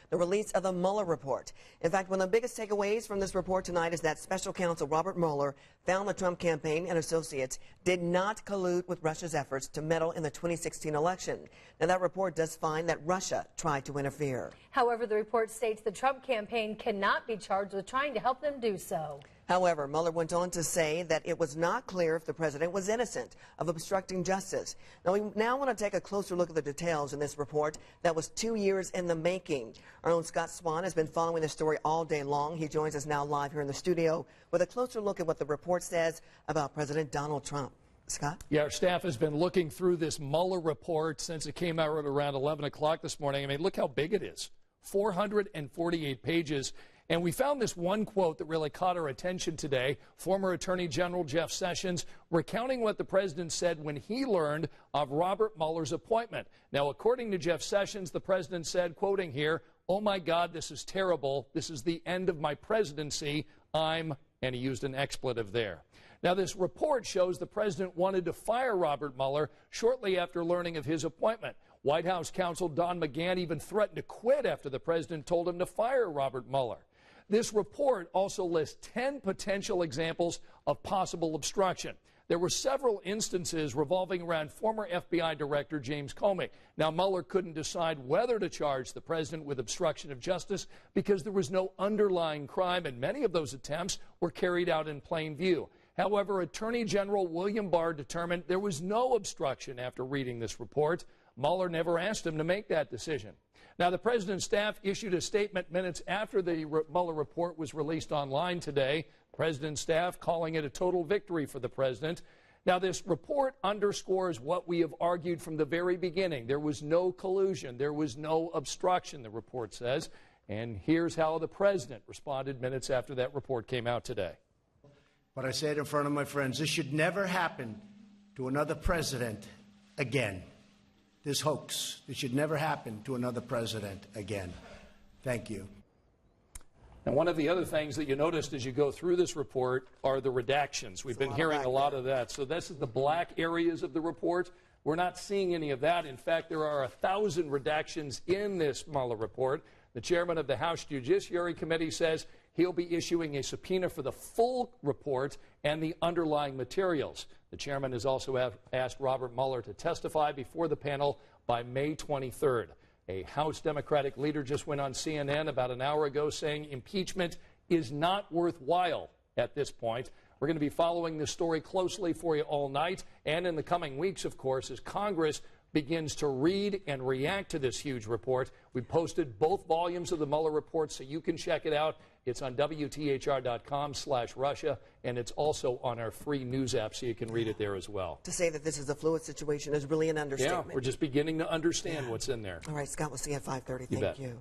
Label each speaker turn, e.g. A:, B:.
A: the release of the Mueller report. In fact, one of the biggest takeaways from this report tonight is that special counsel Robert Mueller found the Trump campaign and associates did not collude with Russia's efforts to meddle in the 2016 election. Now, that report does find that Russia tried to interfere.
B: However, the report states the Trump campaign cannot be charged with trying to help them do so.
A: However, Mueller went on to say that it was not clear if the president was innocent of obstructing justice. Now, we want to take a closer look at the details in this report that was 2 years in the making. Our own Scott Swan has been following this story all day long. He joins us now live here in the studio with a closer look at what the report says about President Donald Trump. Scott?
C: Yeah, our staff has been looking through this Mueller report since it came out at around 11 o'clock this morning. I mean, look how big it is. 448 pages. And we found this one quote that really caught our attention today. Former Attorney General Jeff Sessions recounting what the president said when he learned of Robert Mueller's appointment. Now, according to Jeff Sessions, the president said, quoting here, "Oh my God, this is terrible. This is the end of my presidency. And he used an expletive there. Now, this report shows the president wanted to fire Robert Mueller shortly after learning of his appointment. White House counsel Don McGahn even threatened to quit after the president told him to fire Robert Mueller. This report also lists 10 potential examples of possible obstruction. There were several instances revolving around former FBI Director James Comey. Now, Mueller couldn't decide whether to charge the president with obstruction of justice because there was no underlying crime, and many of those attempts were carried out in plain view. However, Attorney General William Barr determined there was no obstruction after reading this report. Mueller never asked him to make that decision. Now, the president's staff issued a statement minutes after the Mueller report was released online today. The president's staff calling it a total victory for the president. Now, this report underscores what we have argued from the very beginning. There was no collusion. There was no obstruction, the report says. And here's how the president responded minutes after that report came out today.
D: But I said in front of my friends, this should never happen to another president again. This hoax, it should never happen to another president again. Thank you.
C: And one of the other things that you noticed as you go through this report are the redactions. We've been hearing a lot of that. So this is the black areas of the report. We're not seeing any of that. In fact, there are 1,000 redactions in this Mueller report. The chairman of the House Judiciary Committee says he'll be issuing a subpoena for the full report and the underlying materials. The chairman has also asked Robert Mueller to testify before the panel by May 23rd. A House Democratic leader just went on CNN about an hour ago saying impeachment is not worthwhile at this point. We're going to be following this story closely for you all night and in the coming weeks, of course, as Congress begins to read and react to this huge report. We posted both volumes of the Mueller report so you can check it out. It's on WTHR.com/Russia, and it's also on our free news app so you can read it there as well.
A: To say that this is a fluid situation is really an understatement.
C: Yeah, we're just beginning to understand what's in there.
A: All right, Scott, we'll see you at 5:30. Thank you.